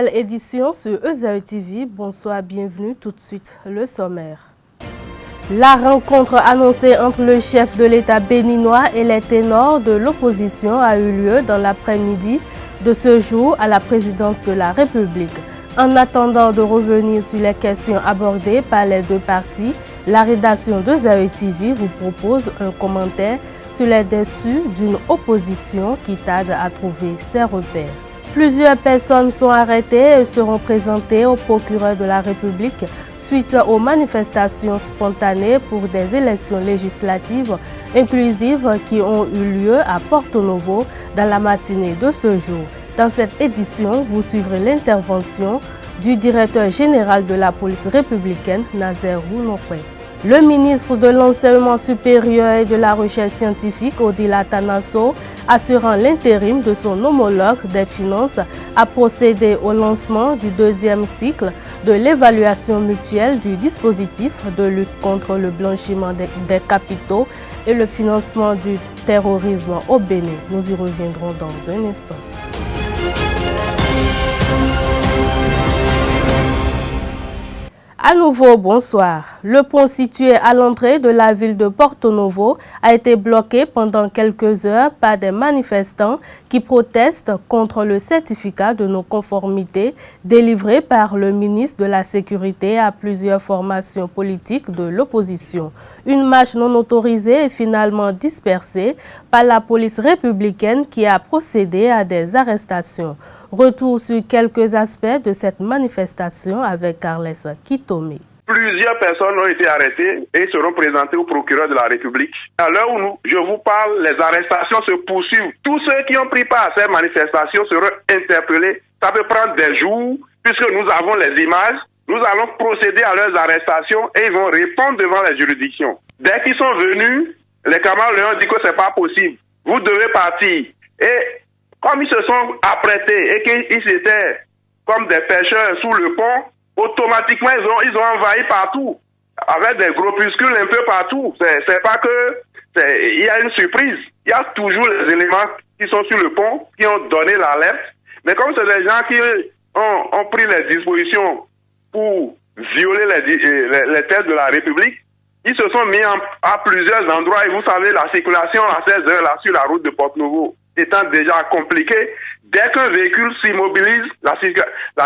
nouvelle édition sur Esaü TV. Bonsoir, bienvenue. Tout de suite, le sommaire. La rencontre annoncée entre le chef de l'État béninois et les ténors de l'opposition a eu lieu dans l'après-midi de ce jour à la présidence de la République. En attendant de revenir sur les questions abordées par les deux parties, la rédaction d'Esaü TV vous propose un commentaire sur les déçus d'une opposition qui tarde à trouver ses repères. Plusieurs personnes sont arrêtées et seront présentées au procureur de la République suite aux manifestations spontanées pour des élections législatives inclusives qui ont eu lieu à Porto Novo dans la matinée de ce jour. Dans cette édition, vous suivrez l'intervention du directeur général de la police républicaine, Nazerou Nokwe. Le ministre de l'Enseignement supérieur et de la Recherche scientifique, Odila Tanasso, assurant l'intérim de son homologue des finances, a procédé au lancement du deuxième cycle de l'évaluation mutuelle du dispositif de lutte contre le blanchiment des capitaux et le financement du terrorisme au Bénin. Nous y reviendrons dans un instant. À nouveau, bonsoir. Le pont situé à l'entrée de la ville de Porto Novo a été bloqué pendant quelques heures par des manifestants qui protestent contre le certificat de non-conformité délivré par le ministre de la Sécurité à plusieurs formations politiques de l'opposition. Une marche non autorisée est finalement dispersée par la police républicaine qui a procédé à des arrestations. Retour sur quelques aspects de cette manifestation avec Carles Kitome. Plusieurs personnes ont été arrêtées et seront présentées au procureur de la République. À l'heure où je vous parle, les arrestations se poursuivent. Tous ceux qui ont pris part à ces manifestations seront interpellés. Ça peut prendre des jours, puisque nous avons les images. Nous allons procéder à leurs arrestations et ils vont répondre devant les juridictions. Dès qu'ils sont venus, les camarades leur ont dit que ce n'est pas possible. Vous devez partir. Et comme ils se sont apprêtés et qu'ils étaient comme des pêcheurs sous le pont, automatiquement ils ont envahi partout, avec des groupuscules un peu partout. C'est pas que il y a une surprise. Il y a toujours les éléments qui sont sur le pont, qui ont donné l'alerte. Mais comme c'est des gens qui ont pris les dispositions pour violer les thèses de la République, ils se sont mis à plusieurs endroits. Et vous savez, la circulation à 16 heures là, sur la route de Porto Novo étant déjà compliquée, dès qu'un véhicule s'immobilise, la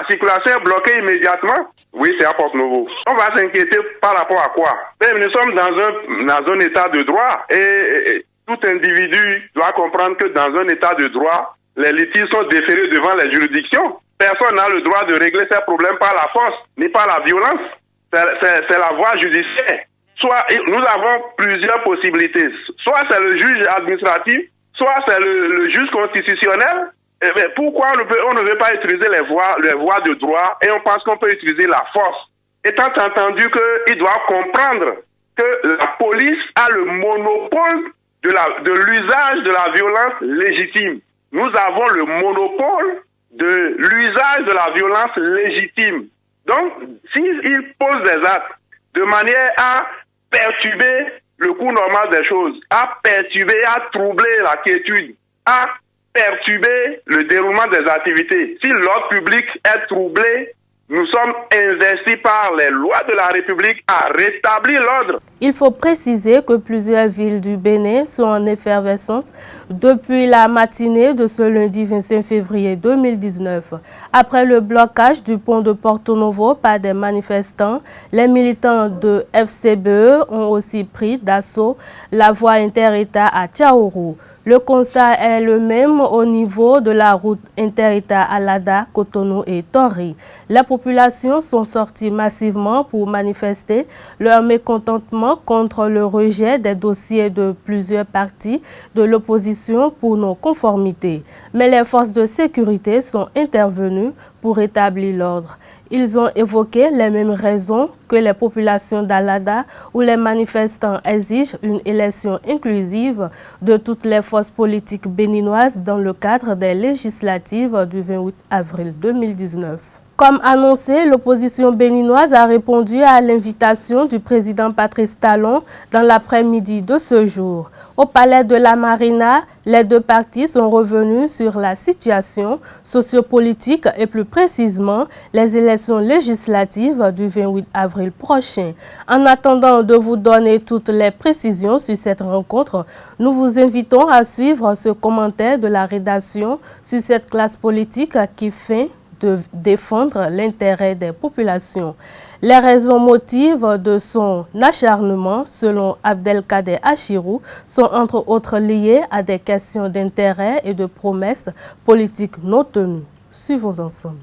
circulation est bloquée immédiatement. Oui, c'est à Porto Novo. On va s'inquiéter par rapport à quoi? Mais nous sommes dans un état de droit et tout individu doit comprendre que dans un état de droit, les litiges sont déférés devant les juridictions. Personne n'a le droit de régler ses problèmes par la force, ni par la violence. C'est la voie judiciaire. Soit nous avons plusieurs possibilités. Soit c'est le juge administratif, soit c'est le juge constitutionnel. Mais pourquoi on ne veut pas utiliser les voies de droit et on pense qu'on peut utiliser la force? Étant entendu qu'il doit comprendre que la police a le monopole de l'usage de la violence légitime. Nous avons le monopole de l'usage de la violence légitime. Donc, s'il pose des actes de manière à perturber le cours normal des choses, à perturber, à troubler la quiétude, à perturber le déroulement des activités. Si l'ordre public est troublé, nous sommes investis par les lois de la République à rétablir l'ordre. Il faut préciser que plusieurs villes du Bénin sont en effervescence depuis la matinée de ce lundi 25 février 2019. Après le blocage du pont de Porto Novo par des manifestants, les militants de FCBE ont aussi pris d'assaut la voie inter-État à Tchaourou. Le constat est le même au niveau de la route inter-État Alada, Cotonou et Tori. Les populations sont sorties massivement pour manifester leur mécontentement contre le rejet des dossiers de plusieurs partis de l'opposition pour non-conformité. Mais les forces de sécurité sont intervenues pour rétablir l'ordre. Ils ont évoqué les mêmes raisons que les populations d'Alada où les manifestants exigent une élection inclusive de toutes les forces politiques béninoises dans le cadre des législatives du 28 avril 2019. Comme annoncé, l'opposition béninoise a répondu à l'invitation du président Patrice Talon dans l'après-midi de ce jour. Au palais de la Marina, les deux partis sont revenus sur la situation sociopolitique et plus précisément les élections législatives du 28 avril prochain. En attendant de vous donner toutes les précisions sur cette rencontre, nous vous invitons à suivre ce commentaire de la rédaction sur cette classe politique qui fait de défendre l'intérêt des populations. Les raisons motives de son acharnement, selon Abdelkader Achirou, sont entre autres liées à des questions d'intérêt et de promesses politiques non tenues. Suivons ensemble.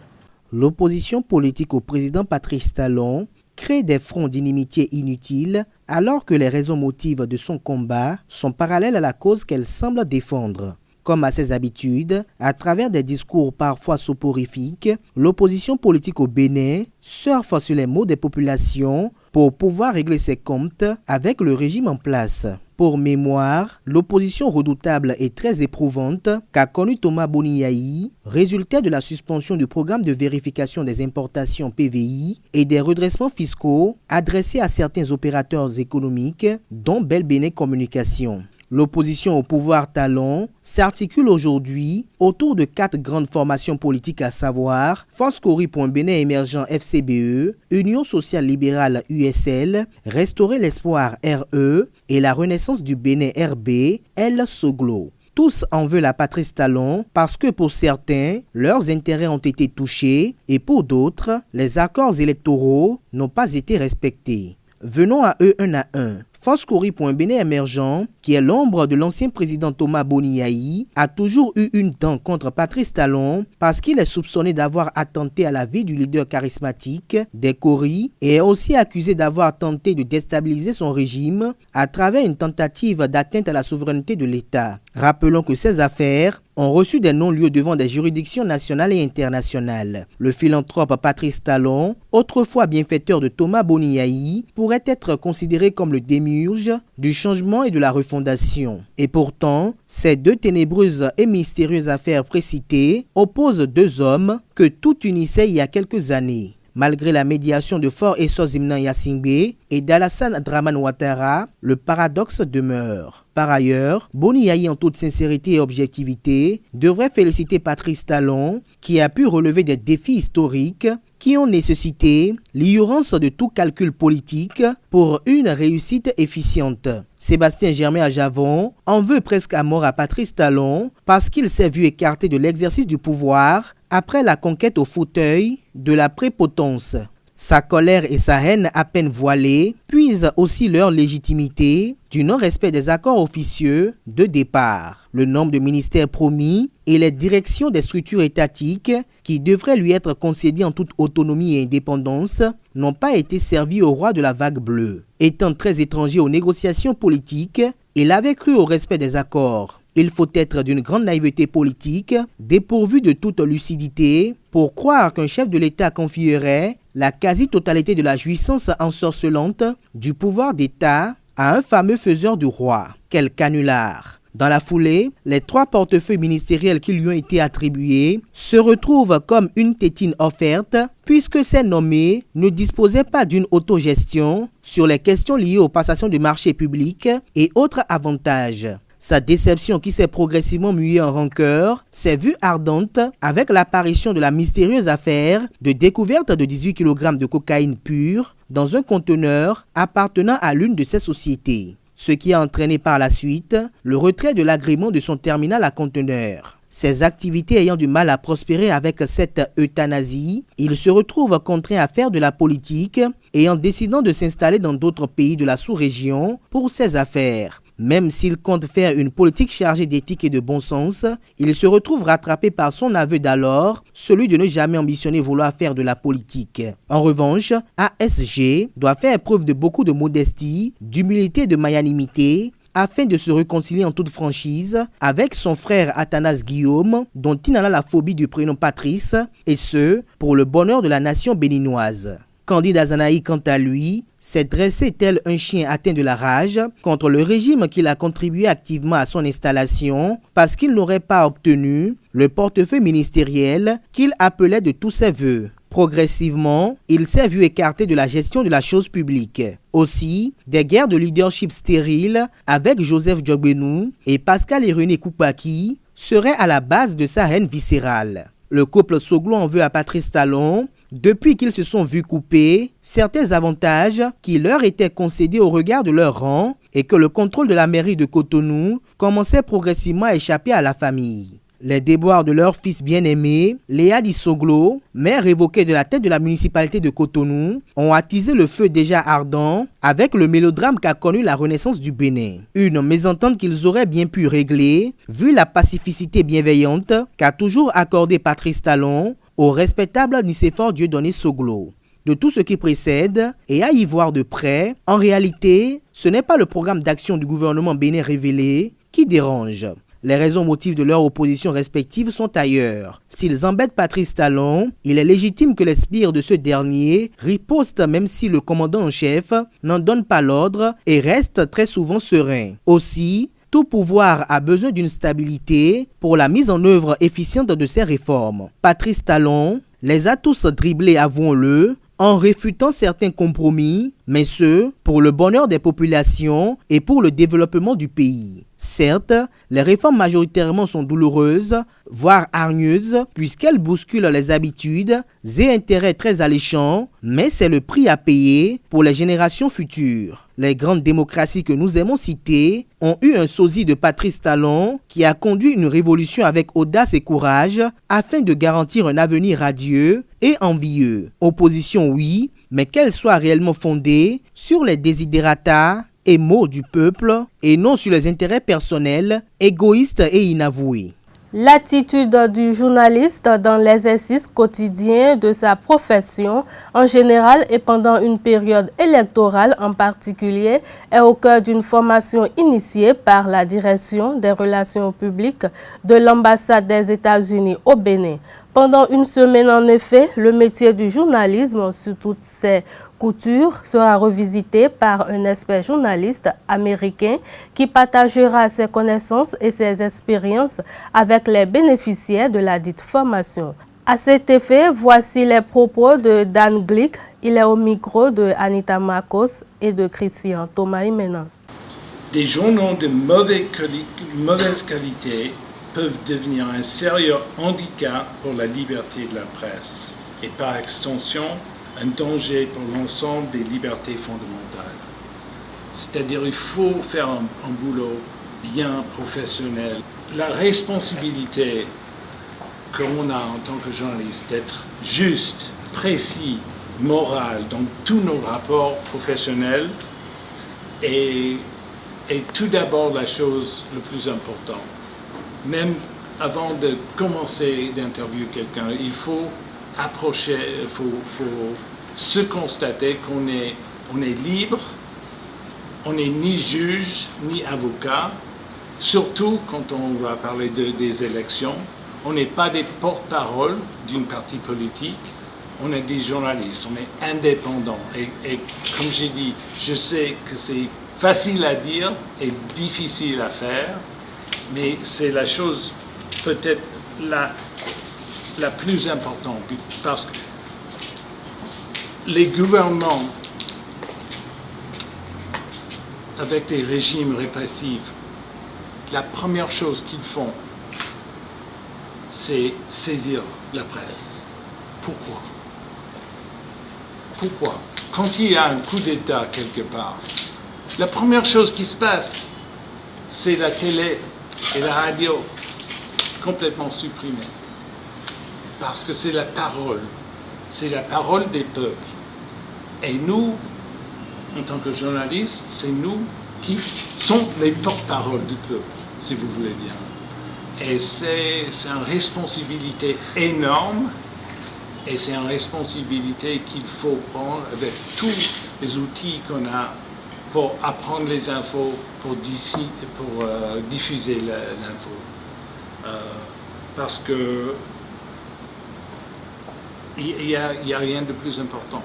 L'opposition politique au président Patrice Talon crée des fronts d'inimitié inutiles alors que les raisons motives de son combat sont parallèles à la cause qu'elle semble défendre. Comme à ses habitudes, à travers des discours parfois soporifiques, l'opposition politique au Bénin surfe sur les maux des populations pour pouvoir régler ses comptes avec le régime en place. Pour mémoire, l'opposition redoutable et très éprouvante qu'a connue Thomas Boniaï résultait de la suspension du programme de vérification des importations PVI et des redressements fiscaux adressés à certains opérateurs économiques, dont Bell Bénin Communication. L'opposition au pouvoir Talon s'articule aujourd'hui autour de 4 grandes formations politiques, à savoir Foscori pour un Bénin émergent FCBE, Union sociale libérale USL, Restaurer l'espoir RE et la renaissance du Bénin RB, El Soglo. Tous en veulent à Patrice Talon parce que pour certains, leurs intérêts ont été touchés et pour d'autres, les accords électoraux n'ont pas été respectés. Venons à eux un à un. Foscori pour un Bénin émergent, qui est l'ombre de l'ancien président Thomas Boniaï, a toujours eu une dent contre Patrice Talon parce qu'il est soupçonné d'avoir attenté à la vie du leader charismatique des Cori et est aussi accusé d'avoir tenté de déstabiliser son régime à travers une tentative d'atteinte à la souveraineté de l'État. Rappelons que ces affaires ont reçu des non-lieux devant des juridictions nationales et internationales. Le philanthrope Patrice Talon, autrefois bienfaiteur de Thomas Boniaï, pourrait être considéré comme le démiurge du changement et de la refondation. Et pourtant, ces deux ténébreuses et mystérieuses affaires précitées opposent deux hommes que tout unissait il y a quelques années. Malgré la médiation de Fort Essos Imnan Yassingbe et d'Alassane Draman Ouattara, le paradoxe demeure. Par ailleurs, Boniaï, en toute sincérité et objectivité, devrait féliciter Patrice Talon, qui a pu relever des défis historiques qui ont nécessité l'ignorance de tout calcul politique pour une réussite efficiente. Sébastien Germain à Javon en veut presque à mort à Patrice Talon parce qu'il s'est vu écarté de l'exercice du pouvoir après la conquête au fauteuil de la prépotence. Sa colère et sa haine à peine voilées puisent aussi leur légitimité du non-respect des accords officieux de départ. Le nombre de ministères promis et les directions des structures étatiques qui devraient lui être concédées en toute autonomie et indépendance n'ont pas été servis au roi de la vague bleue. Étant très étranger aux négociations politiques, il avait cru au respect des accords. Il faut être d'une grande naïveté politique, dépourvu de toute lucidité, pour croire qu'un chef de l'État confierait la quasi-totalité de la jouissance ensorcelante du pouvoir d'État à un fameux faiseur du roi. Quel canular! Dans la foulée, les 3 portefeuilles ministériels qui lui ont été attribués se retrouvent comme une tétine offerte puisque ces nommés ne disposaient pas d'une autogestion sur les questions liées aux passations de marchés publics et autres avantages. Sa déception qui s'est progressivement muée en rancœur s'est vue ardente avec l'apparition de la mystérieuse affaire de découverte de 18 kg de cocaïne pure dans un conteneur appartenant à l'une de ces sociétés, ce qui a entraîné par la suite le retrait de l'agrément de son terminal à conteneurs. Ses activités ayant du mal à prospérer avec cette euthanasie, il se retrouve contraint à faire de la politique et en décidant de s'installer dans d'autres pays de la sous-région pour ses affaires. Même s'il compte faire une politique chargée d'éthique et de bon sens, il se retrouve rattrapé par son aveu d'alors, celui de ne jamais ambitionner vouloir faire de la politique. En revanche, ASG doit faire preuve de beaucoup de modestie, d'humilité et de magnanimité, afin de se réconcilier en toute franchise avec son frère Athanas Guillaume, dont il a la phobie du prénom Patrice, et ce, pour le bonheur de la nation béninoise. Candide Azanaï, quant à lui, s'est dressé tel un chien atteint de la rage contre le régime qu'il a contribué activement à son installation parce qu'il n'aurait pas obtenu le portefeuille ministériel qu'il appelait de tous ses voeux. Progressivement, il s'est vu écarté de la gestion de la chose publique. Aussi, des guerres de leadership stériles avec Joseph Djogbenou et Pascal Irénée Koupaki seraient à la base de sa haine viscérale. Le couple Soglo en veut à Patrice Talon depuis qu'ils se sont vus couper certains avantages qui leur étaient concédés au regard de leur rang et que le contrôle de la mairie de Cotonou commençait progressivement à échapper à la famille. Les déboires de leur fils bien-aimé, Léa Di Soglo, mère évoquée de la tête de la municipalité de Cotonou, ont attisé le feu déjà ardent avec le mélodrame qu'a connu la renaissance du Bénin. Une mésentente qu'ils auraient bien pu régler, vu la pacificité bienveillante qu'a toujours accordé Patrice Talon au respectable Nicéphore Dieudonné Soglo. De tout ce qui précède, et à y voir de près, en réalité, ce n'est pas le programme d'action du gouvernement bénin révélé qui dérange. Les raisons motives de leur opposition respective sont ailleurs. S'ils embêtent Patrice Talon, il est légitime que les sbires de ce dernier ripostent même si le commandant en chef n'en donne pas l'ordre et reste très souvent serein. Aussi, tout pouvoir a besoin d'une stabilité pour la mise en œuvre efficiente de ces réformes. Patrice Talon les a tous dribblés, avouons-le, en réfutant certains compromis, mais ce, pour le bonheur des populations et pour le développement du pays. Certes, les réformes majoritairement sont douloureuses, voire hargneuses, puisqu'elles bousculent les habitudes et intérêts très alléchants, mais c'est le prix à payer pour les générations futures. Les grandes démocraties que nous aimons citer ont eu un sosie de Patrice Talon qui a conduit une révolution avec audace et courage afin de garantir un avenir radieux et envieux. Opposition oui, mais qu'elle soit réellement fondée sur les desiderata et mots du peuple et non sur les intérêts personnels, égoïstes et inavoués. L'attitude du journaliste dans l'exercice quotidien de sa profession en général et pendant une période électorale en particulier est au cœur d'une formation initiée par la direction des relations publiques de l'ambassade des États-Unis au Bénin. Pendant une semaine, en effet, le métier du journalisme sous toutes ses coutures sera revisité par un expert journaliste américain qui partagera ses connaissances et ses expériences avec les bénéficiaires de la dite formation. À cet effet, voici les propos de Dan Glick. Il est au micro de Anita Marcos et de Christian Thomas Imena. Des journaux de mauvaise qualité peuvent devenir un sérieux handicap pour la liberté de la presse et par extension un danger pour l'ensemble des libertés fondamentales. C'est-à-dire il faut faire un boulot bien professionnel. La responsabilité qu'on a en tant que journaliste d'être juste, précis, moral dans tous nos rapports professionnels est tout d'abord la chose la plus importante. Même avant de commencer d'interviewer quelqu'un, il faut approcher, il faut se constater qu'on est libre, on n'est ni juge ni avocat, surtout quand on va parler des élections. On n'est pas des porte-parole d'une partie politique, on est des journalistes, on est indépendants. Et comme j'ai dit, je sais que c'est facile à dire et difficile à faire, mais c'est la chose peut-être la plus importante, parce que les gouvernements, avec des régimes répressifs, la première chose qu'ils font, c'est saisir la presse. Pourquoi? Pourquoi? Quand il y a un coup d'État quelque part, la première chose qui se passe, c'est la télé et la radio complètement supprimées. Parce que c'est la parole des peuples. Et nous, en tant que journalistes, c'est nous qui sommes les porte-parole du peuple, si vous voulez bien. Et c'est une responsabilité énorme, et c'est une responsabilité qu'il faut prendre avec tous les outils qu'on a pour apprendre les infos, pour diffuser l'info. Parce que il y a rien de plus important.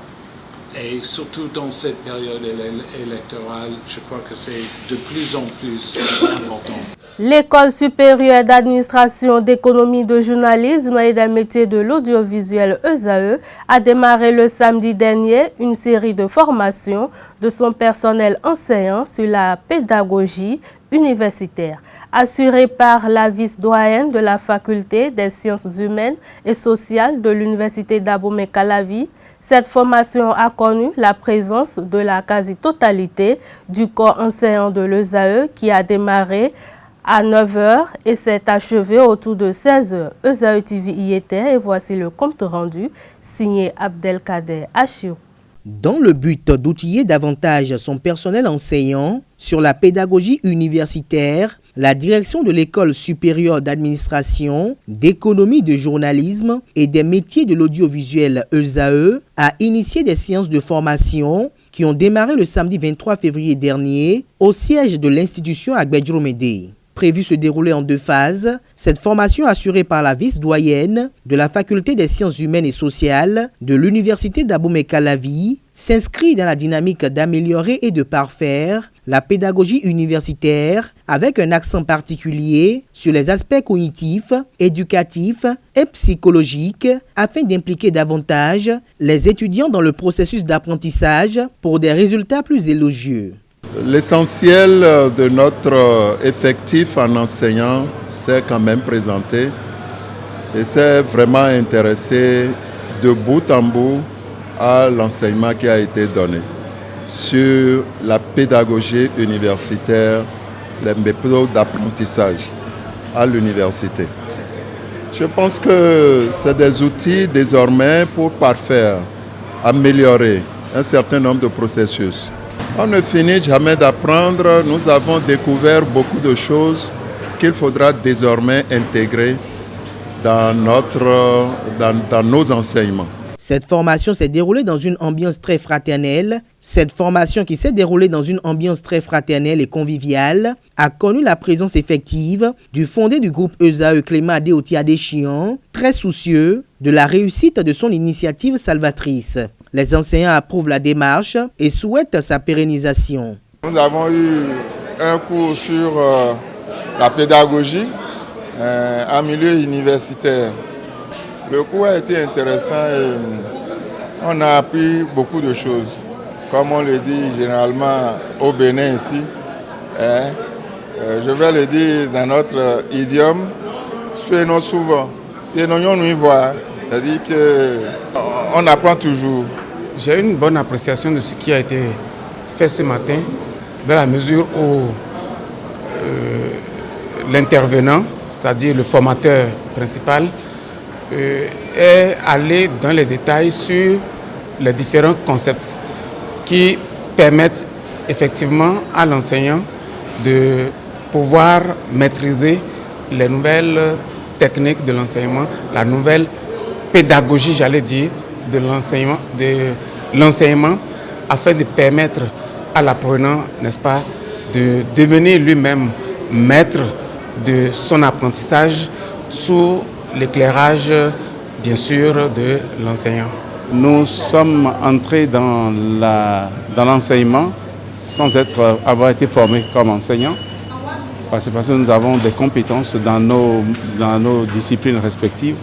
Et surtout dans cette période électorale, je crois que c'est de plus en plus important. L'École supérieure d'administration, d'économie, de journalisme et des métiers de l'audiovisuel ESAE a démarré le samedi dernier une série de formations de son personnel enseignant sur la pédagogie universitaire. Assurée par la vice-doyenne de la faculté des sciences humaines et sociales de l'université d'Abomey-Calavi, cette formation a connu la présence de la quasi-totalité du corps enseignant de l'ESAE qui a démarré à 9h et s'est achevé autour de 16h. ESAE TV y était et voici le compte rendu signé Abdelkader Achirou. Dans le but d'outiller davantage son personnel enseignant sur la pédagogie universitaire, la direction de l'École supérieure d'administration, d'économie, de journalisme et des métiers de l'audiovisuel ESAE a initié des séances de formation qui ont démarré le samedi 23 février dernier au siège de l'institution à Gbedjromede. Prévu se dérouler en 2 phases, cette formation assurée par la vice-doyenne de la faculté des sciences humaines et sociales de l'université d'Abomey-Calavi s'inscrit dans la dynamique d'améliorer et de parfaire la pédagogie universitaire avec un accent particulier sur les aspects cognitifs, éducatifs et psychologiques afin d'impliquer davantage les étudiants dans le processus d'apprentissage pour des résultats plus élogieux. L'essentiel de notre effectif en enseignant s'est quand même présenté et s'est vraiment intéressé de bout en bout à l'enseignement qui a été donné sur la pédagogie universitaire, les méthodes d'apprentissage à l'université. Je pense que c'est des outils désormais pour parfaire, améliorer un certain nombre de processus. On ne finit jamais d'apprendre, nous avons découvert beaucoup de choses qu'il faudra désormais intégrer dans nos enseignements. Cette formation s'est déroulée dans une ambiance très fraternelle. Cette formation qui s'est déroulée dans une ambiance très fraternelle et conviviale a connu la présence effective du fondé du groupe ESAE Clément Adéoti Adéchian, très soucieux de la réussite de son initiative salvatrice. Les enseignants approuvent la démarche et souhaitent sa pérennisation. Nous avons eu un cours sur la pédagogie en milieu universitaire. Le cours a été intéressant et on a appris beaucoup de choses. Comme on le dit généralement au Bénin ici, je vais le dire dans notre idiome, soyons souvent, et nous y voir, c'est-à-dire qu'on apprend toujours. J'ai une bonne appréciation de ce qui a été fait ce matin, dans la mesure où l'intervenant, c'est-à-dire le formateur principal, est allé dans les détails sur les différents concepts qui permettent effectivement à l'enseignant de pouvoir maîtriser les nouvelles techniques de l'enseignement, la nouvelle pédagogie, j'allais dire, de l'enseignement afin de permettre à l'apprenant, n'est-ce pas, de devenir lui-même maître de son apprentissage sous l'éclairage, bien sûr, de l'enseignant. Nous sommes entrés dans l'enseignement sans avoir été formés comme enseignants, parce que nous avons des compétences dans nos disciplines respectives.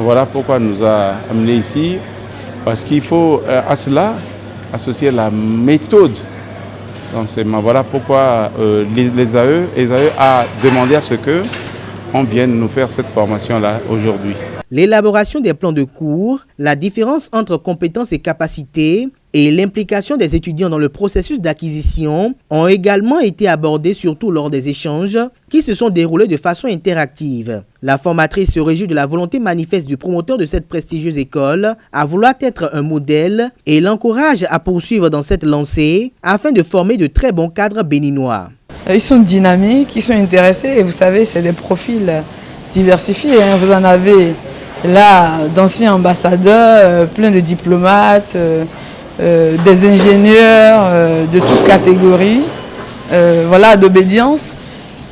Voilà pourquoi nous a amenés ici, parce qu'il faut à cela associer la méthode d'enseignement. Voilà pourquoi l'ESAE a demandé à ce qu'on vienne nous faire cette formation-là aujourd'hui. L'élaboration des plans de cours, la différence entre compétences et capacités et l'implication des étudiants dans le processus d'acquisition ont également été abordés surtout lors des échanges qui se sont déroulés de façon interactive. La formatrice se réjouit de la volonté manifeste du promoteur de cette prestigieuse école à vouloir être un modèle et l'encourage à poursuivre dans cette lancée afin de former de très bons cadres béninois. Ils sont dynamiques, ils sont intéressés et vous savez, c'est des profils diversifiés. Vous en avez là d'anciens ambassadeurs, plein de diplomates, des ingénieurs de toutes catégories, voilà, d'obédience,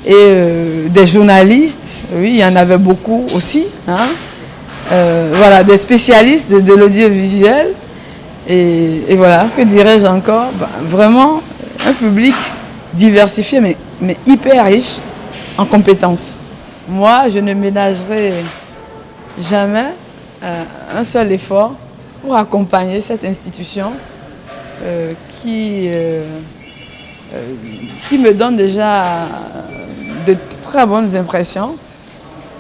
et des journalistes, oui, il y en avait beaucoup aussi, hein, voilà, des spécialistes de l'audiovisuel, Et voilà, que dirais-je encore? Vraiment un public diversifié mais hyper riche en compétences. Moi, je ne ménagerai jamais un seul effort pour accompagner cette institution qui me donne déjà de très bonnes impressions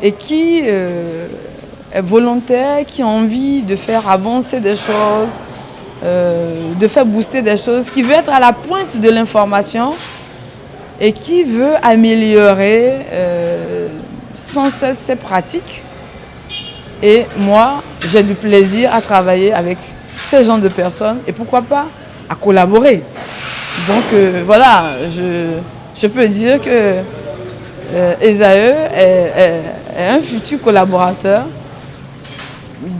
et qui est volontaire, qui a envie de faire avancer des choses, de faire booster des choses, qui veut être à la pointe de l'information et qui veut améliorer sans cesse ses pratiques. Et moi, j'ai du plaisir à travailler avec ces genres de personnes et pourquoi pas à collaborer. Donc voilà, je peux dire que Esaü est un futur collaborateur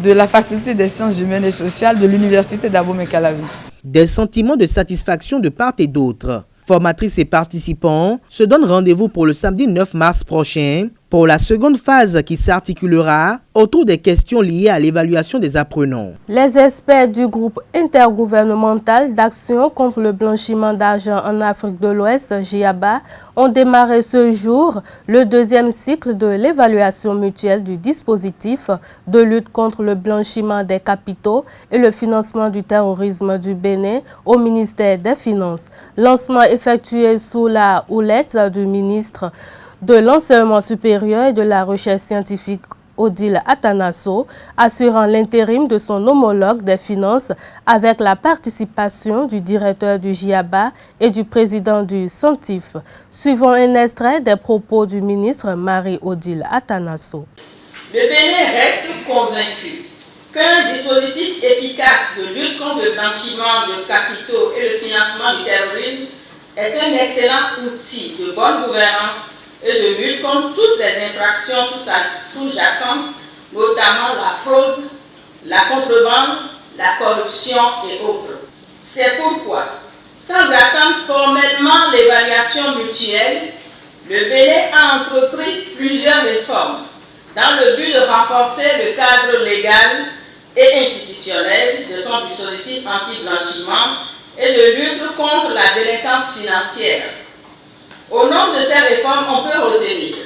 de la faculté des sciences humaines et sociales de l'université d'Abomey-Calavi. Des sentiments de satisfaction de part et d'autre. Formatrices et participants se donnent rendez-vous pour le samedi 9 mars prochain pour la seconde phase qui s'articulera autour des questions liées à l'évaluation des apprenants. Les experts du groupe intergouvernemental d'action contre le blanchiment d'argent en Afrique de l'Ouest, GIABA, ont démarré ce jour le deuxième cycle de l'évaluation mutuelle du dispositif de lutte contre le blanchiment des capitaux et le financement du terrorisme du Bénin au ministère des Finances. Lancement effectué sous la houlette du ministre de l'Enseignement supérieur et de la Recherche scientifique Odile Atanasso, assurant l'intérim de son homologue des finances avec la participation du directeur du GIABA et du président du CENTIF. Suivons un extrait des propos du ministre Marie-Odile Atanasso. Le Bénin reste convaincu qu'un dispositif efficace de lutte contre le blanchiment de capitaux et le financement du terrorisme est un excellent outil de bonne gouvernance et de lutte contre toutes les infractions sous-jacentes, notamment la fraude, la contrebande, la corruption et autres. C'est pourquoi, sans attendre formellement l'évaluation mutuelle, le Bénin a entrepris plusieurs réformes dans le but de renforcer le cadre légal et institutionnel de son dispositif anti-blanchiment et de lutte contre la délinquance financière. Au nom de ces réformes, on peut retenir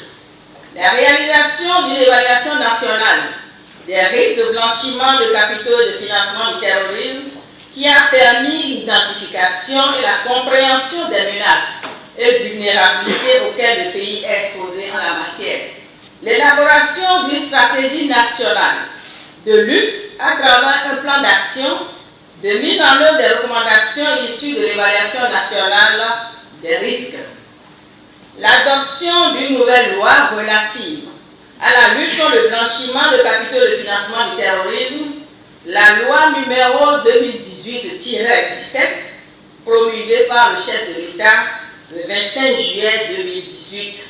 la réalisation d'une évaluation nationale des risques de blanchiment de capitaux et de financement du terrorisme qui a permis l'identification et la compréhension des menaces et vulnérabilités auxquelles le pays est exposé en la matière. L'élaboration d'une stratégie nationale de lutte à travers un plan d'action de mise en œuvre des recommandations issues de l'évaluation nationale des risques. L'adoption d'une nouvelle loi relative à la lutte contre le blanchiment de capitaux et le financement du terrorisme, la loi numéro 2018-17, promulguée par le chef de l'État le 25 juillet 2018.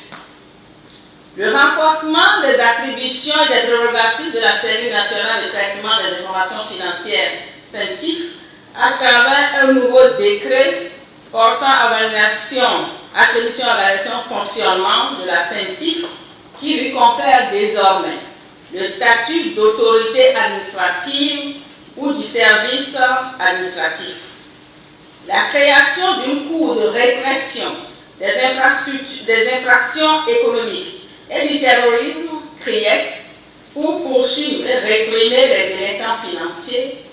Le renforcement des attributions et des prérogatives de la Cellule nationale de traitement des informations financières, CENTIF, à travers un nouveau décret portant attribution, organisation, fonctionnement de la CENTIF, qui lui confère désormais le statut d'autorité administrative ou du service administratif. La création d'une cour de répression des infractions économiques et du terrorisme, CRIET, pour poursuivre et réprimer les délinquants financiers.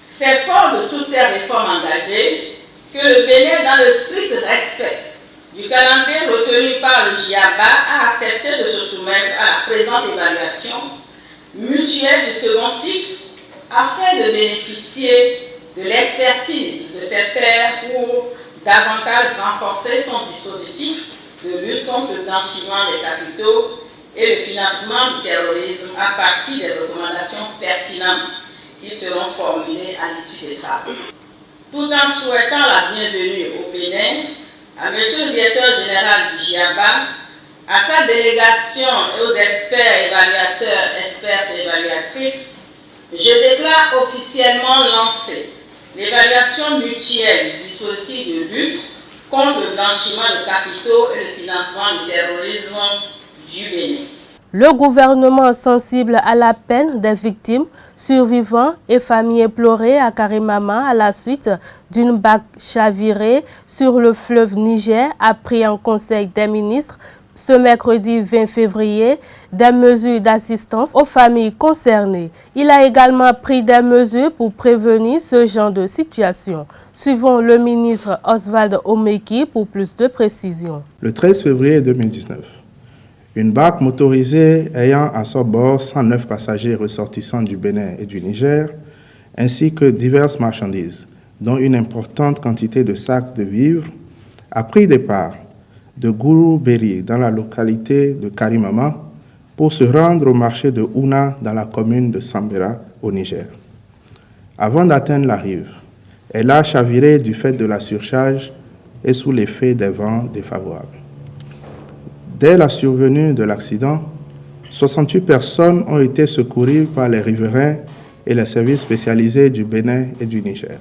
C'est fort de toutes ces réformes engagées que le Bénin, dans le strict respect du calendrier retenu par le GIABA, a accepté de se soumettre à la présente évaluation mutuelle du second cycle afin de bénéficier de l'expertise de ses pairs pour davantage renforcer son dispositif de lutte contre le blanchiment des capitaux et le financement du terrorisme à partir des recommandations pertinentes qui seront formulées à l'issue des travaux. Tout en souhaitant la bienvenue au Bénin, à M. le directeur général du GIABA, à sa délégation et aux experts, évaluateurs, expertes et évaluatrices, je déclare officiellement lancée l'évaluation mutuelle du dispositif de lutte contre le blanchiment de capitaux et le financement du terrorisme du Bénin. Le gouvernement sensible à la peine des victimes, survivants et familles éplorées à Karimama à la suite d'une barque chavirée sur le fleuve Niger a pris en Conseil des ministres ce mercredi 20 février des mesures d'assistance aux familles concernées. Il a également pris des mesures pour prévenir ce genre de situation. Suivons le ministre Oswald Omeki pour plus de précisions. Le 13 février 2019, une barque motorisée ayant à son bord 109 passagers ressortissants du Bénin et du Niger, ainsi que diverses marchandises, dont une importante quantité de sacs de vivres, a pris départ de Gourou-Béri dans la localité de Karimama pour se rendre au marché de Ouna dans la commune de Sambera au Niger. Avant d'atteindre la rive, elle a chaviré du fait de la surcharge et sous l'effet des vents défavorables. Dès la survenue de l'accident, 68 personnes ont été secourues par les riverains et les services spécialisés du Bénin et du Niger.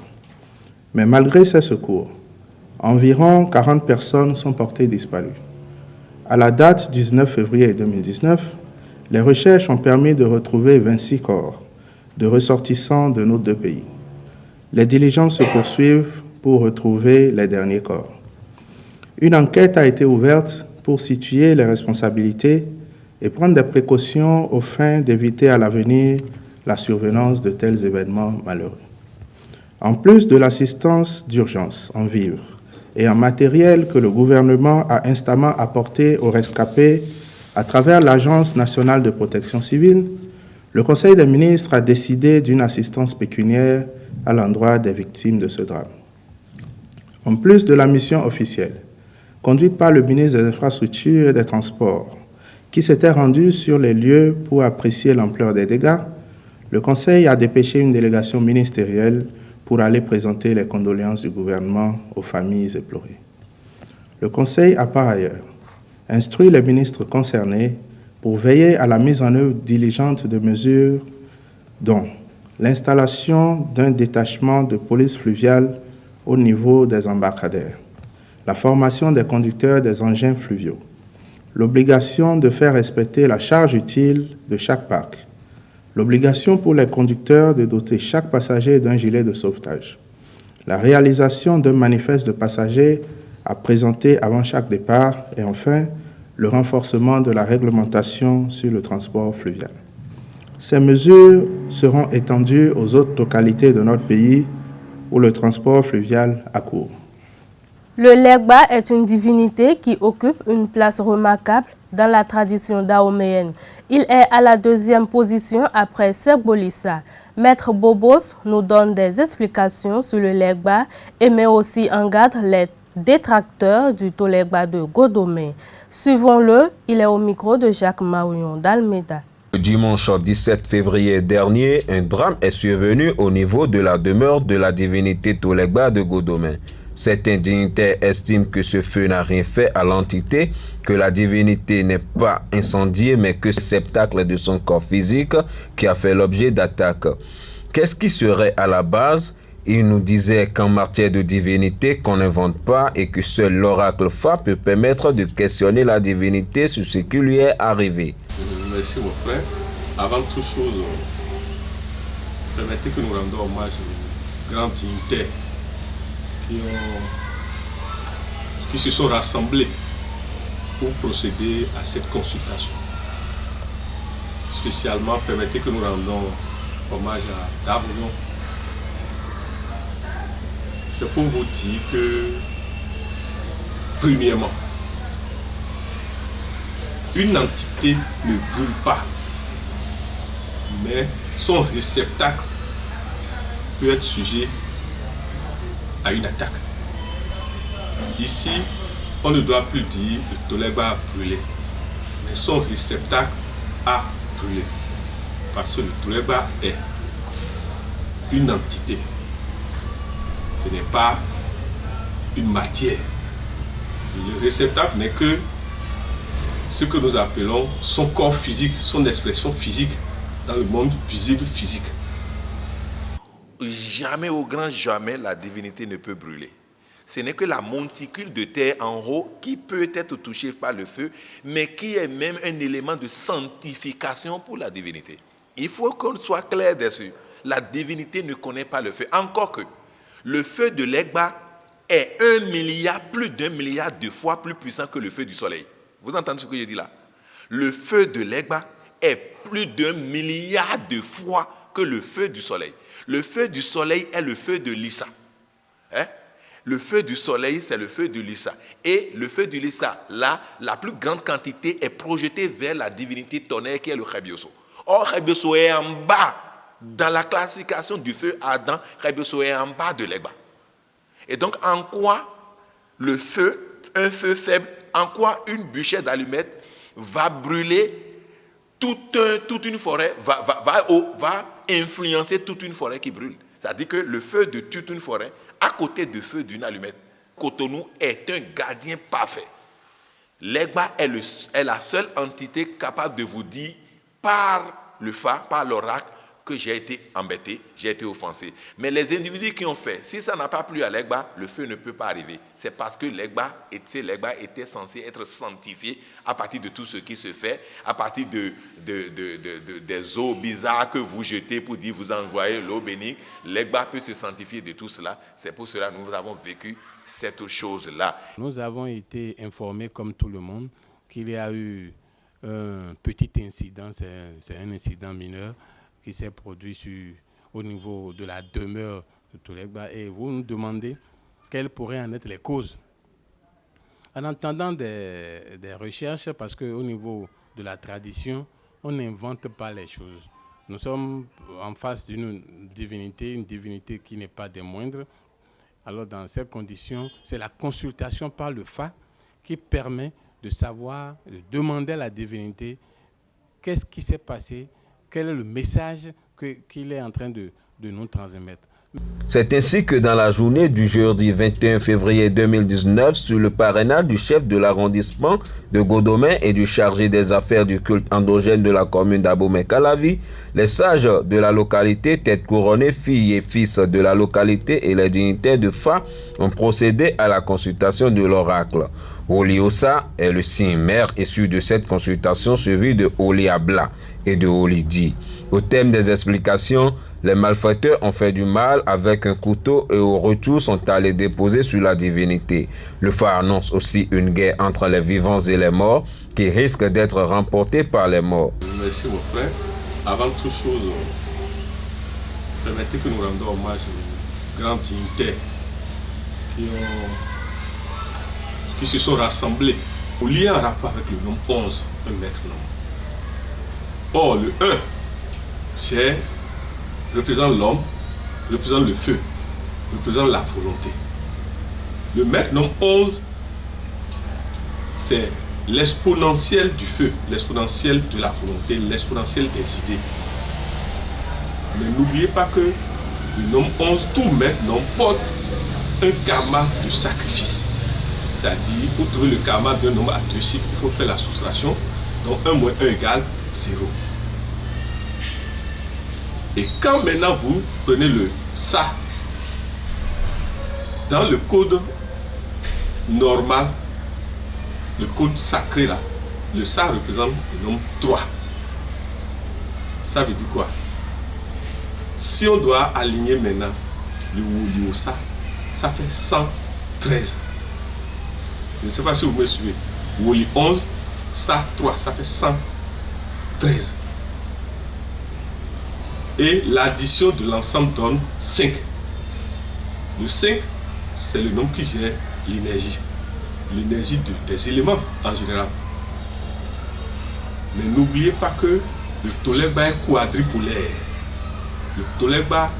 Mais malgré ces secours, environ 40 personnes sont portées disparues. À la date du 19 février 2019, les recherches ont permis de retrouver 26 corps de ressortissants de nos deux pays. Les diligences se poursuivent pour retrouver les derniers corps. Une enquête a été ouverte pour situer les responsabilités et prendre des précautions aux fins d'éviter à l'avenir la survenance de tels événements malheureux. En plus de l'assistance d'urgence en vivres et en matériel que le gouvernement a instamment apporté aux rescapés à travers l'Agence nationale de protection civile, le Conseil des ministres a décidé d'une assistance pécuniaire à l'endroit des victimes de ce drame. En plus de la mission officielle, conduite par le ministre des Infrastructures et des Transports, qui s'était rendu sur les lieux pour apprécier l'ampleur des dégâts, le Conseil a dépêché une délégation ministérielle pour aller présenter les condoléances du gouvernement aux familles éplorées. Le Conseil a par ailleurs instruit les ministres concernés pour veiller à la mise en œuvre diligente de mesures dont l'installation d'un détachement de police fluviale au niveau des embarcadères, la formation des conducteurs des engins fluviaux, l'obligation de faire respecter la charge utile de chaque barque, l'obligation pour les conducteurs de doter chaque passager d'un gilet de sauvetage, la réalisation d'un manifeste de passagers à présenter avant chaque départ et enfin le renforcement de la réglementation sur le transport fluvial. Ces mesures seront étendues aux autres localités de notre pays où le transport fluvial a cours. Le Legba est une divinité qui occupe une place remarquable dans la tradition dahoméenne. Il est à la deuxième position après Sekbolissa. Maître Bobos nous donne des explications sur le Legba et met aussi en garde les détracteurs du Tolegba de Godomé. Suivons-le, il est au micro de Jacques Marion d'Almeida. Le dimanche 17 février dernier, un drame est survenu au niveau de la demeure de la divinité Tolegba de Godomé. Certains dignitaires estiment que ce feu n'a rien fait à l'entité, que la divinité n'est pas incendiée mais que c'est le réceptacle de son corps physique qui a fait l'objet d'attaques. Qu'est-ce qui serait à la base? Il nous disait qu'en matière de divinité qu'on n'invente pas et que seul l'oracle Fa peut permettre de questionner la divinité sur ce qui lui est arrivé. Merci mon frère. Avant toute chose, permettez que nous rendions hommage aux grands dignitaires qui se sont rassemblés pour procéder à cette consultation. Spécialement, permettez que nous rendions hommage à Davouillon. C'est pour vous dire que, premièrement, une entité ne brûle pas, mais son réceptacle peut être sujet à une attaque. Ici, on ne doit plus dire le Tolegba a brûlé, mais son réceptacle a brûlé. Parce que le Tolegba est une entité. Ce n'est pas une matière. Le réceptacle n'est que ce que nous appelons son corps physique, son expression physique dans le monde visible physique. Jamais, au grand jamais, la divinité ne peut brûler. Ce n'est que la monticule de terre en haut qui peut être touchée par le feu, mais qui est même un élément de sanctification pour la divinité. Il faut qu'on soit clair dessus. La divinité ne connaît pas le feu. Encore que le feu de l'Egba est plus d'un milliard de fois plus puissant que le feu du soleil. Vous entendez ce que je dis là? Le feu de l'Egba est plus d'un milliard de fois que le feu du soleil. Le feu du soleil est le feu de Lissa. Le feu du soleil, c'est le feu de Lissa. Et le feu du Lissa, là, la plus grande quantité est projetée vers la divinité tonnerre qui est le Rebioso. Or, Rebioso est en bas. Dans la classification du feu ardent, Rebioso est en bas de l'Egba. Et donc, en quoi le feu, un feu faible, en quoi une bûchette d'allumettes va brûler toute une forêt, va influencer toute une forêt qui brûle. C'est-à-dire que le feu de toute une forêt, à côté du feu d'une allumette, Cotonou est un gardien parfait. L'Egba est la seule entité capable de vous dire par le phare, par l'oracle, que j'ai été embêté, j'ai été offensé. Mais les individus qui ont fait, si ça n'a pas plu à l'Egba, le feu ne peut pas arriver. C'est parce que l'Egba était censé être sanctifié à partir de tout ce qui se fait, à partir des eaux bizarres que vous jetez pour dire vous envoyez l'eau bénie. L'Egba peut se sanctifier de tout cela. C'est pour cela que nous avons vécu cette chose-là. Nous avons été informés, comme tout le monde, qu'il y a eu un petit incident, c'est un incident mineur, qui s'est produit au niveau de la demeure de Toulegba, et vous nous demandez quelles pourraient en être les causes. En entendant des recherches, parce qu'au niveau de la tradition, on n'invente pas les choses. Nous sommes en face d'une divinité, une divinité qui n'est pas des moindres. Alors dans ces conditions, c'est la consultation par le Fa qui permet de savoir, de demander à la divinité qu'est-ce qui s'est passé, quel est le message qu'il est en train de nous transmettre. C'est ainsi que dans la journée du jeudi 21 février 2019, sous le parrainage du chef de l'arrondissement de Godomè et du chargé des affaires du culte endogène de la commune d'Abomey-Calavi, les sages de la localité, têtes couronnées, filles et fils de la localité et les dignitaires de Fa ont procédé à la consultation de l'oracle. Oli Ossa est le signe mère issu de cette consultation, suivi de Oli Abla et de Oli Di. Au thème des explications, les malfaiteurs ont fait du mal avec un couteau et au retour sont allés déposer sur la divinité. Le phare annonce aussi une guerre entre les vivants et les morts qui risque d'être remportée par les morts. Merci mon frère. Avant toute chose, permettez que nous rendons hommage aux grands dignitaires qui se sont rassemblés au lien en rapport avec le nom 11, un maître nom. Or, le 1, représente l'homme, représente le feu, représente la volonté. Le maître nom 11, c'est l'exponentiel du feu, l'exponentiel de la volonté, l'exponentiel des idées. Mais n'oubliez pas que le nom 11, tout maître nom, porte un karma de sacrifice. C'est-à-dire, pour trouver le karma d'un nombre à 2 chiffres, il faut faire la soustraction. Donc 1 moins 1 égale 0. Et quand maintenant vous prenez le ça, dans le code normal, le code sacré là, le ça représente le nombre 3. Ça veut dire quoi? Si on doit aligner maintenant le Woli Ossa, ça fait 113. Je ne sais pas si vous me suivez. Woli 11, ça 3, ça fait 113. Et l'addition de l'ensemble donne 5. Le 5, c'est le nombre qui gère l'énergie. L'énergie des éléments en général. Mais n'oubliez pas que le Toulegba est quadripolaire. Le Toulegba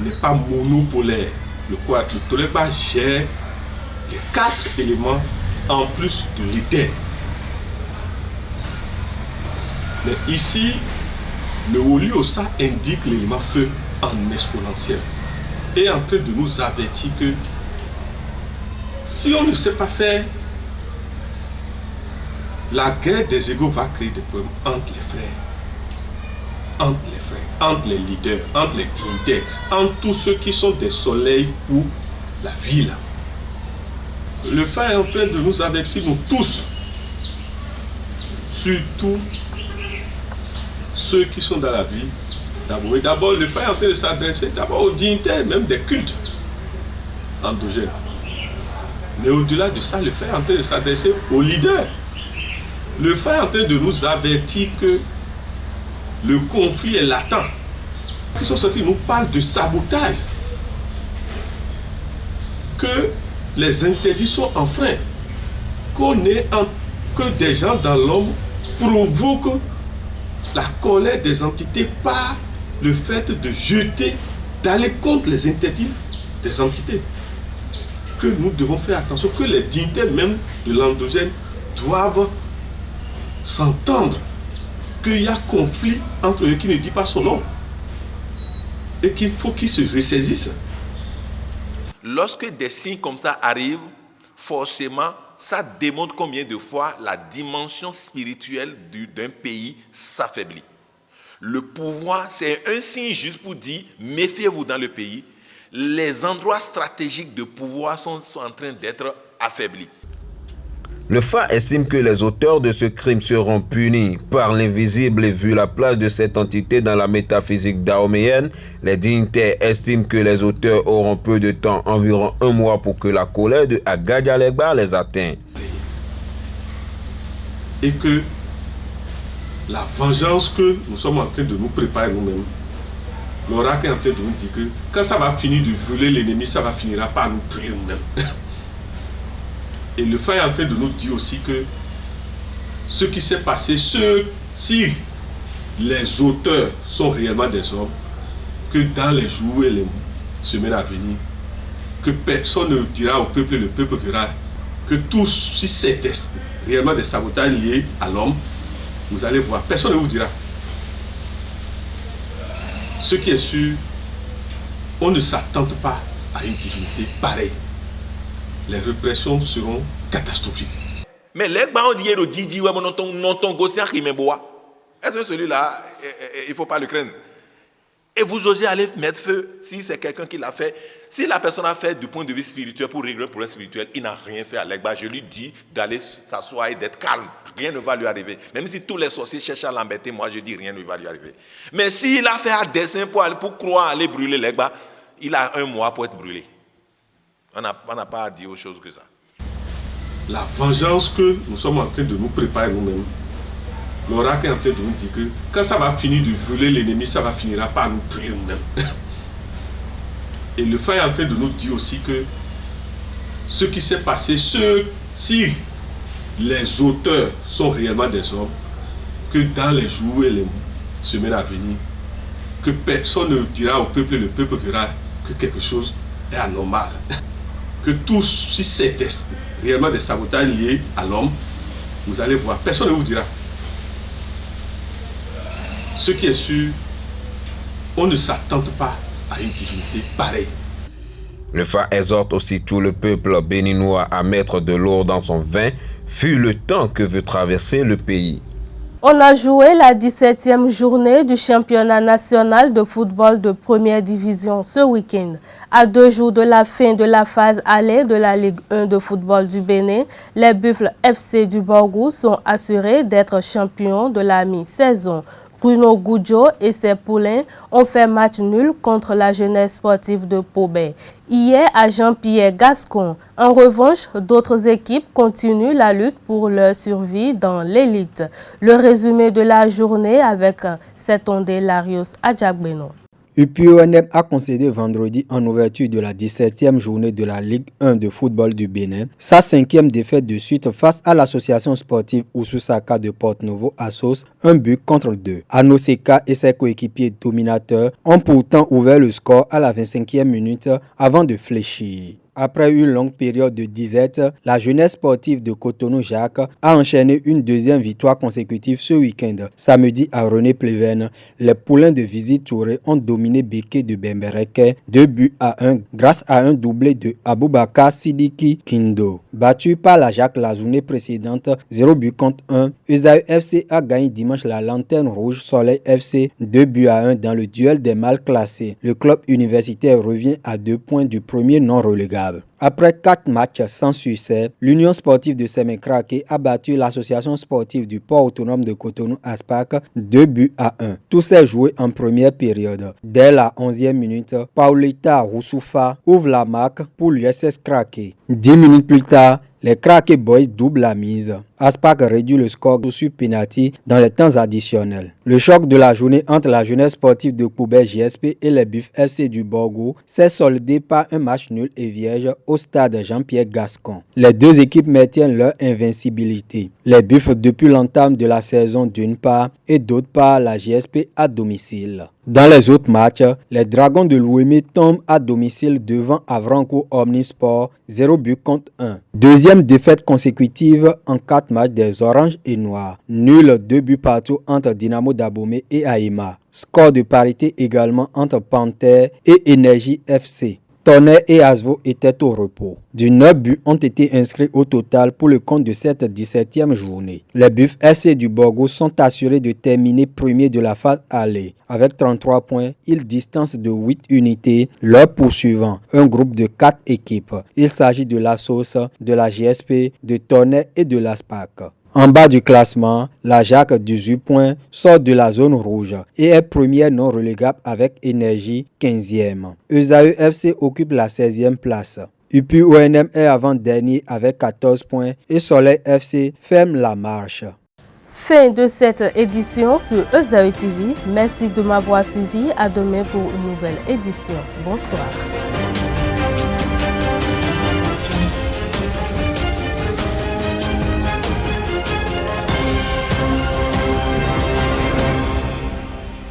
n'est pas monopolaire. Le Toulegba gère les 4 éléments en plus de l'éther. Mais ici, le Woli Ossa indique l'élément feu en exponentiel et est en train de nous avertir que si on ne sait pas faire, la guerre des égos va créer des problèmes entre les frères, entre les leaders, entre les dignitaires, entre tous ceux qui sont des soleils pour la ville. Le phare est en train de nous avertir, nous tous, surtout ceux qui sont dans la vie. D'abord, le phare est en train de s'adresser d'abord aux dignitaires, même des cultes endogènes. Mais au-delà de ça, le phare est en train de s'adresser aux leaders. Le phare est en train de nous avertir que le conflit est latent. Qui sont sortis nous parlent de sabotage. Que les interdits sont enfreints. Que des gens dans l'homme provoquent la colère des entités par le fait de jeter, d'aller contre les interdits des entités. Que nous devons faire attention, que les dignitaires même de l'endogène doivent s'entendre, qu'il y a conflit entre eux qui ne dit pas son nom et qu'il faut qu'ils se ressaisissent. Lorsque des signes comme ça arrivent, forcément, ça démontre combien de fois la dimension spirituelle d'un pays s'affaiblit. Le pouvoir, c'est un signe juste pour dire, méfiez-vous dans le pays. Les endroits stratégiques de pouvoir sont en train d'être affaiblis. Le phare estime que les auteurs de ce crime seront punis par l'invisible et vu la place de cette entité dans la métaphysique dahoméenne, les dignitaires estiment que les auteurs auront peu de temps, environ 1 mois, pour que la colère de Agadi Alegba les atteigne. Et que la vengeance que nous sommes en train de nous préparer nous-mêmes, l'oracle est en train de nous dire que quand ça va finir de brûler l'ennemi, ça va finir par nous brûler nous-mêmes. Et le phare est en train de nous dire aussi que ce qui s'est passé, si les auteurs sont réellement des hommes, que dans les jours et les semaines à venir, que personne ne dira au peuple, le peuple verra que tous, si c'est réellement des sabotages liés à l'homme, vous allez voir, personne ne vous dira. Ce qui est sûr, on ne s'attend pas à une divinité pareille. Les répressions seront catastrophiques. Mais les gens disent que Didi ouais non ton gosse qui me boit. Est-ce que celui-là il faut pas le craindre? Et vous osez aller mettre feu si c'est quelqu'un qui l'a fait. Si la personne a fait du point de vue spirituel pour régler le problème spirituel, il n'a rien fait à Legba. Je lui dis d'aller s'asseoir et d'être calme. Rien ne va lui arriver. Même si tous les sorciers cherchent à l'embêter, moi je dis rien ne va lui arriver. Mais s'il a fait un dessein pour croire aller brûler Legba, il a 1 mois pour être brûlé. On n'a pas à dire autre chose que ça. La vengeance que nous sommes en train de nous préparer nous-mêmes, l'oracle est en train de nous dire que quand ça va finir de brûler l'ennemi, ça va finir par nous brûler nous-mêmes. Et le phare est en train de nous dire aussi que ce qui s'est passé, si les auteurs sont réellement des hommes, que dans les jours et les semaines à venir, que personne ne dira au peuple, le peuple verra que quelque chose est anormal. Que tous, si c'est réellement des sabotages liés à l'homme, vous allez voir, personne ne vous dira. Ce qui est sûr, on ne s'attend pas à une divinité pareille. Le phare exhorte aussi tout le peuple béninois à mettre de l'eau dans son vin, fut le temps que veut traverser le pays. On a joué la 17e journée du championnat national de football de première division ce week-end. À 2 jours de la fin de la phase aller de la Ligue 1 de football du Bénin, les Buffles FC du Borgou sont assurés d'être champions de la mi-saison. Bruno Goudjo et ses poulains ont fait match nul contre la jeunesse sportive de Pobé. Hier à Jean-Pierre Gascon. En revanche, d'autres équipes continuent la lutte pour leur survie dans l'élite. Le résumé de la journée avec cet ondé Larios Adjagbeno. UPONM a concédé vendredi en ouverture de la 17e journée de la Ligue 1 de football du Bénin sa 5e défaite de suite face à l'association sportive Oussoussaka de Porte-Novo Assos, 1-2. Anoseka et ses coéquipiers dominateurs ont pourtant ouvert le score à la 25e minute avant de fléchir. Après une longue période de disette, la jeunesse sportive de Cotonou-Jacques a enchaîné une 2e victoire consécutive ce week-end. Samedi à René-Pleven, les poulains de Visite Touré ont dominé Béké de Bembereke 2-1 grâce à un doublé de Aboubakar Sidiki Kindo. Battu par la Jacques la journée précédente 0-1, Usaï FC a gagné dimanche la Lanterne Rouge Soleil FC 2-1 dans le duel des mal classés. Le club universitaire revient à 2 points du premier non relégable. inéluctable. Après 4 matchs sans succès, l'Union sportive de Sémé-Craké a battu l'association sportive du port autonome de Cotonou ASPAC 2-1. Tout s'est joué en première période. Dès la 11e minute, Paulita Roussoufa ouvre la marque pour l'USS Craké. 10 minutes plus tard, les Craké Boys doublent la mise. Aspac réduit le score sur penalty dans les temps additionnels. Le choc de la journée entre la jeunesse sportive de Koubert JSP et les Buffs FC du Borgo s'est soldé par un match nul et vierge au stade Jean-Pierre Gascon. Les deux équipes maintiennent leur invincibilité. Les Buffs depuis l'entame de la saison d'une part et d'autre part la JSP à domicile. Dans les autres matchs, les Dragons de Louémé tombent à domicile devant Avranco Omnisport 0-1. Deuxième défaite consécutive en 4 matchs des Oranges et Noirs. Nul 2 buts partout entre Dynamo d'Abomey et Aïma. Score de parité également entre Panthère et Énergie FC. Tonnerre et Asvo étaient au repos. 19 buts ont été inscrits au total pour le compte de cette 17e journée. Les Buffs FC du Borgo sont assurés de terminer premier de la phase aller. Avec 33 points, ils distancent de 8 unités leur poursuivant, un groupe de 4 équipes. Il s'agit de la Sauce, de la GSP, de Tonnerre et de l'Aspac. En bas du classement, la Jacques 18 points sort de la zone rouge et est première non relégable avec Énergie 15e. Esaü FC occupe la 16e place. UPI ONM est avant-dernier avec 14 points et Soleil FC ferme la marche. Fin de cette édition sur Esaü TV. Merci de m'avoir suivi. À demain pour une nouvelle édition. Bonsoir.